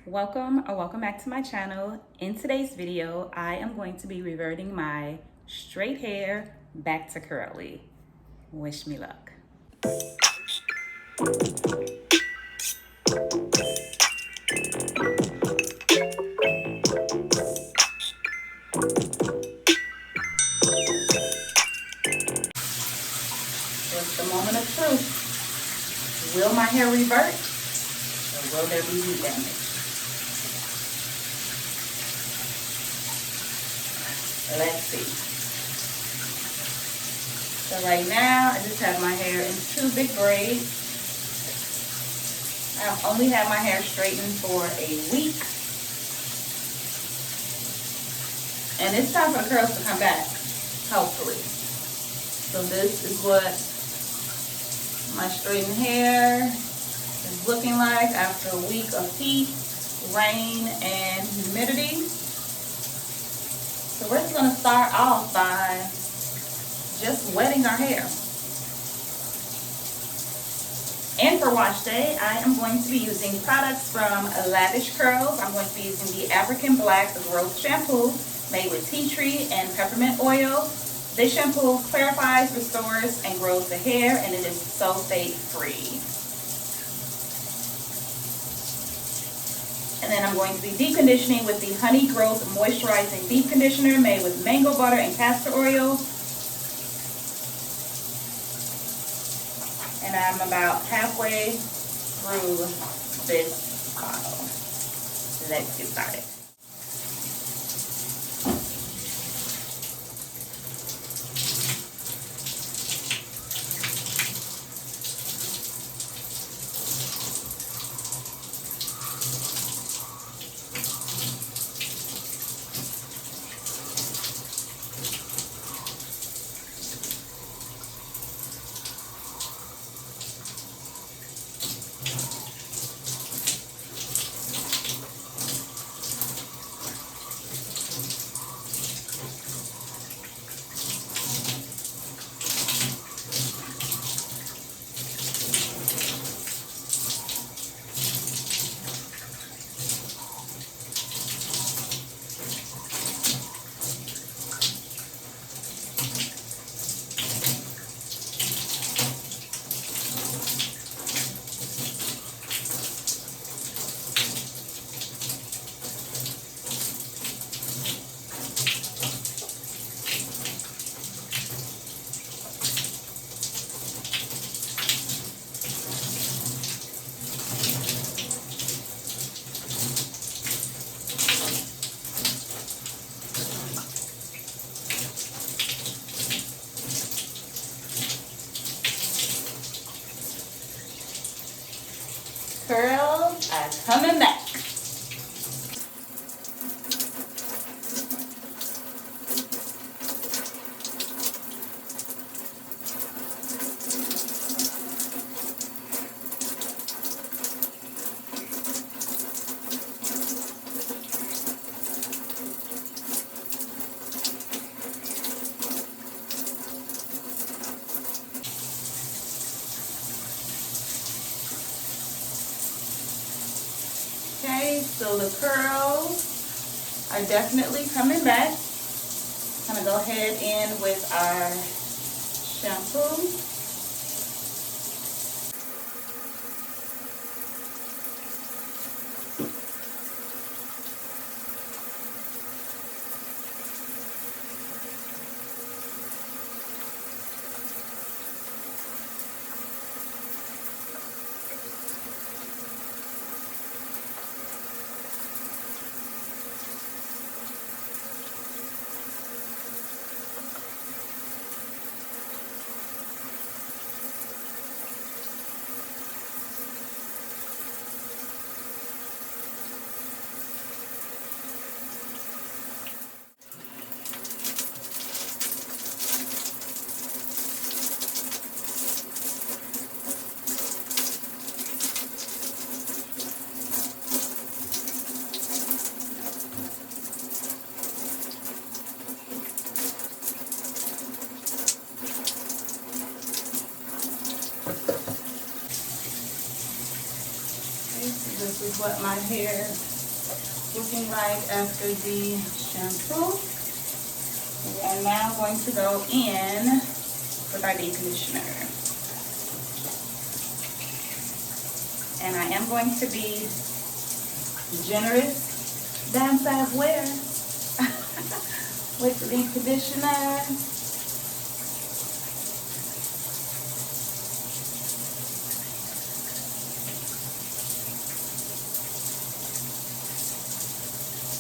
Welcome or welcome back to my channel. In today's video, I am going to be reverting my straight hair back to curly. Wish me luck. It's the moment of truth. Will my hair revert or will there be heat damage? Let's see. So right now, I just have my hair in two big braids. I've only had my hair straightened for a week. And it's time for the curls to come back, hopefully. So this is what my straightened hair is looking like after a week of heat, rain, and humidity. So we're just going to start off by just wetting our hair. And for wash day, I am going to be using products from Lavish Curls. I'm going to be using the African Black Growth Shampoo made with tea tree and peppermint oil. This shampoo clarifies, restores, and grows the hair, and it is sulfate free. And then I'm going to be deep conditioning with the Honey Growth Moisturizing Deep Conditioner made with mango butter and castor oil. And I'm about halfway through this bottle. Let's get started. Curls are coming back. Okay, so the curls are definitely coming back. I'm gonna go ahead in with our shampoo. This is what my hair looking like after the shampoo. We are now going to go in with our deep conditioner. And I am going to be generous, dime size wear with the deep conditioner.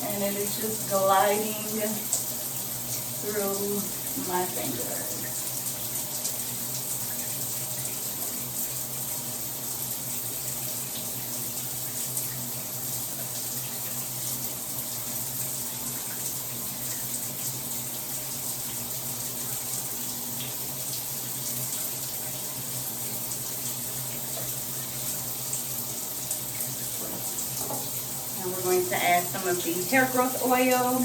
And it is just gliding through my fingers. And we're going to add some of the hair growth oil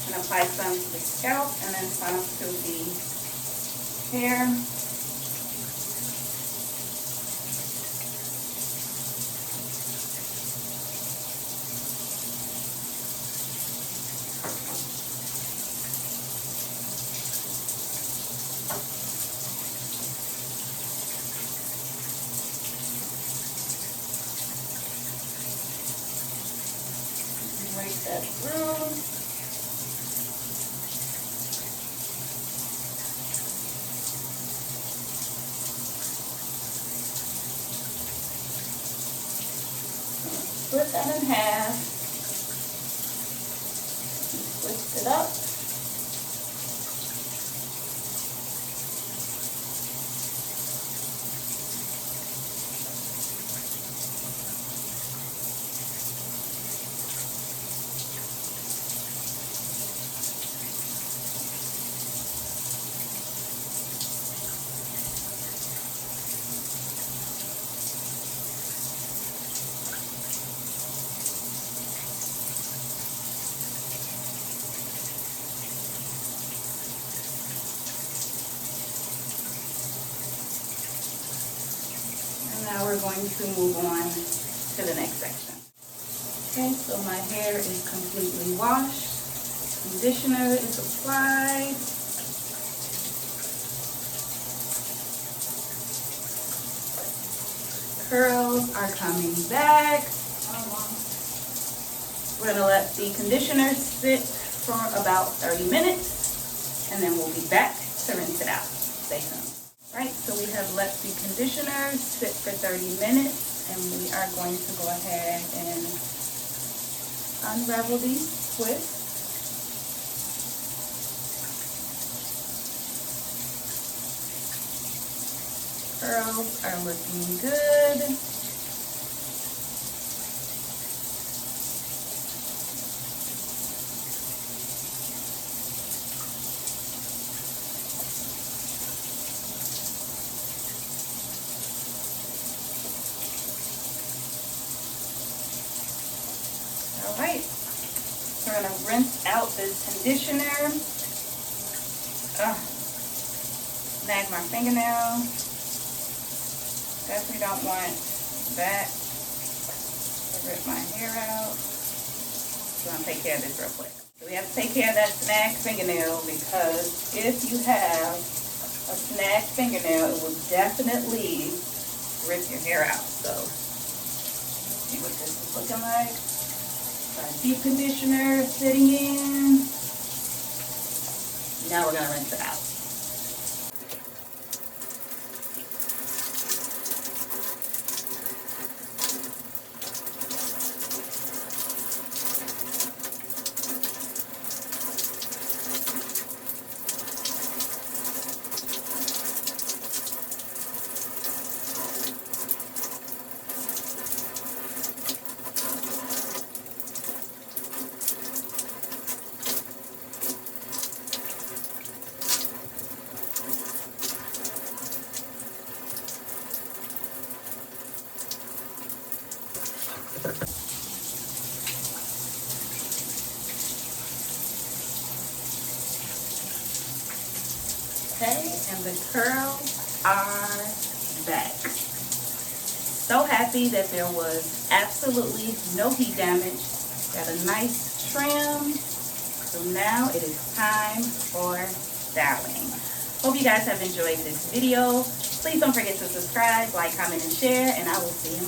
and apply some to the scalp and then some to the hair. Rake that through. Split that in half, twist it up. Now we're going to move on to the next section. Okay, so my hair is completely washed. Conditioner is applied. Curls are coming back. We're gonna let the conditioner sit for about 30 minutes and then we'll be back to rinse it out. Stay tuned. Right, so we have let the conditioner sit for 30 minutes and we are going to go ahead and unravel these twists. Curls are looking good. Alright, we're going to rinse out this conditioner. Snag my fingernail. Definitely don't want that to rip my hair out. So I'm going to take care of this real quick. So we have to take care of that snagged fingernail because if you have a snagged fingernail, it will definitely rip your hair out. So, see what this is looking like. Deep conditioner sitting in. Now we're going to rinse it out. Okay, and the curls are back. so happy that there was absolutely no heat damage. Got a nice trim. So now it is time for styling. Hope you guys have enjoyed this video. Please don't forget to subscribe, like, comment, and share, and I will see you